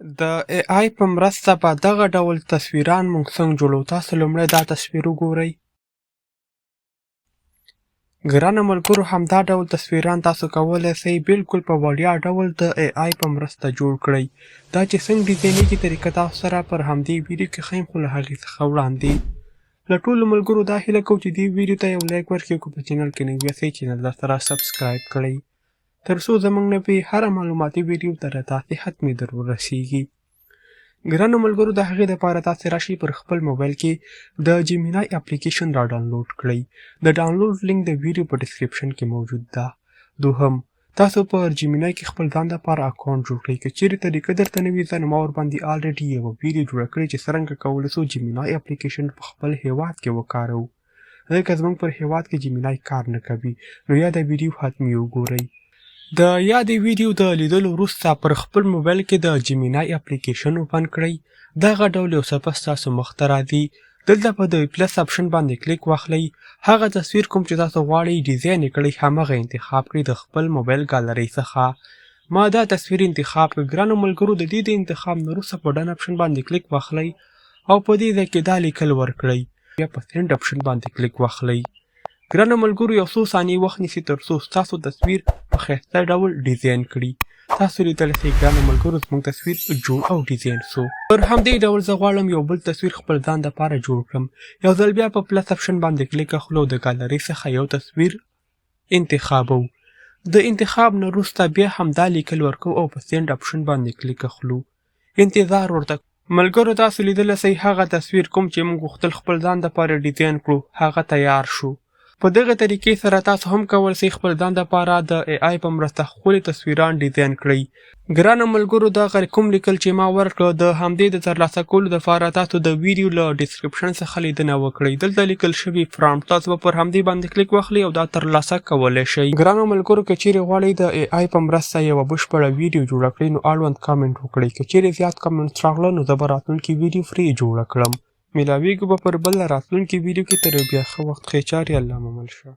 د AI په مرسته به دغه ډول تصویران موږ څنګه جوړو. تاسو لومړی دا تصویر وګورئ. ګرانو ملګرو، همدا ډول تصویران تاسو کولی شئ بالکل په وړیا ډول د AI په مرسته جوړ کړئ. دا چې څنګه ډیزاینېږي طریقه تاسو سره پر همدې ویډیو کې ښیم، خو له هغې څخه وړاندې له ټولو ملګرو دا هیله کوو چې دې ویډیو ته یو لایک ورکړئ، که په چینل کې نوي یاستئ چینل درسره سبسکرایب کړئ، تر څو زموږ نوې هره معلوماتي ویډیو تر تاسې حتمي در ورسیږي. ګرانو ملګرو، د هغې دپاره تاسې راشئ پر خپل موبایل کې د جیمینای اپلیکیشن را ډاونلوډ کړئ. د ډاونلوډ لینک د ویډیو په ډسکرپشن کې موجود ده. دوهم، تاسو پر جیمینای کې خپل ځان دپاره اکونټ جوړ کړئ. که چیرې طریقه درته نه وي، زه نو ما ورباندې آلریډي یوه ویډیو جوړه کړې چې څرنګه کولی شو جیمینای اپلیکیشن په خپل هیواد کې وکاروو. ځکه زموږ پر هیواد کې جیمینای کار نه کوي، نو یا د ویډیو حتمي وګورئ. د یادې ویډیو د لیدلو وروسته پر خپل موبایل کې د جیمینای اپلیکیشن اوپن کړئ. دغه ډول یو صفحه ستاسو مخ ته راځي. دلته په د پلس اپشن باندې کلیک واخلئ. هغه تصویر کوم چې تاسو غواړئ ډیزاین یې کړئ، همغه انتخاب کړئ د خپل موبایل ګالرۍ څخه. ما دا تصویر انتخاب کړ. ګرانو ملګرو، د دې د انتخاب نه وروسته په ډن اپشن باندې کلیک واخلئ او په دې ځای کې دا لیکل ورکړئ. بیا په سینډ اپشن باندې کلیک واخلئ. ګرانو ملګرو، یو څو ثانیې وخت نیسي تر څو ستاسو تصویر په ښایسته ډول ډیزاین کړي. تاسو لیدلی شئ ګرانو ملګرو، زموږ تصویر جوړ او ډیزاین سو. پر همدې ډول زه غواړم یو بل تصویر خپل ځان دپاره جوړ کړم. یو ځل بیا په پلس اپشن باندې کلیک اخلو، د ګالرۍ څخه یو تصویر انتخابو. د انتخاب نه وروسته بیا همدا لیکل ورکوو او په سینډ اپشن باندې کلیک اخلو. انتظار ورته ملګرو، تاسو لیدلی شئ هغه تصویر کوم چې موږ غوښتل خپل ځان دپاره ډیزاین کړو هغه تیار شو. په دغه طریقې سره تاسو هم کولی شئ خپل ځان دپاره د AI په مرسته ښکلي تصویران ډیزاین کړئ. ګرانو ملګرو، دغه کوم لیکل چې ما ورکړه د همدې د ترلاسه کولو دپاره تاسو د ویډیو له ډسکرپشن څخه لیدنه وکړئ. دلته لیکل شوي پرامپټ تاسو به پر همدې باندې کلیک واخلئ او دا ترلاسه کولی شئ. ګرانو ملګرو، که چیرې غواړئ د AI په مرسته یوه بشپړه ویډیو جوړه کړئ، نو اړوند کامنټ وکړئ. که چیرې زیات کامنټس راغله، نو زه به راتلونکې ویډیو فري جوړه کړم. ملاویږو به پر بله راتلونکي ویډیو کې. تر یو بیا ښه وخت، ښې چارې، الله مو مل شه.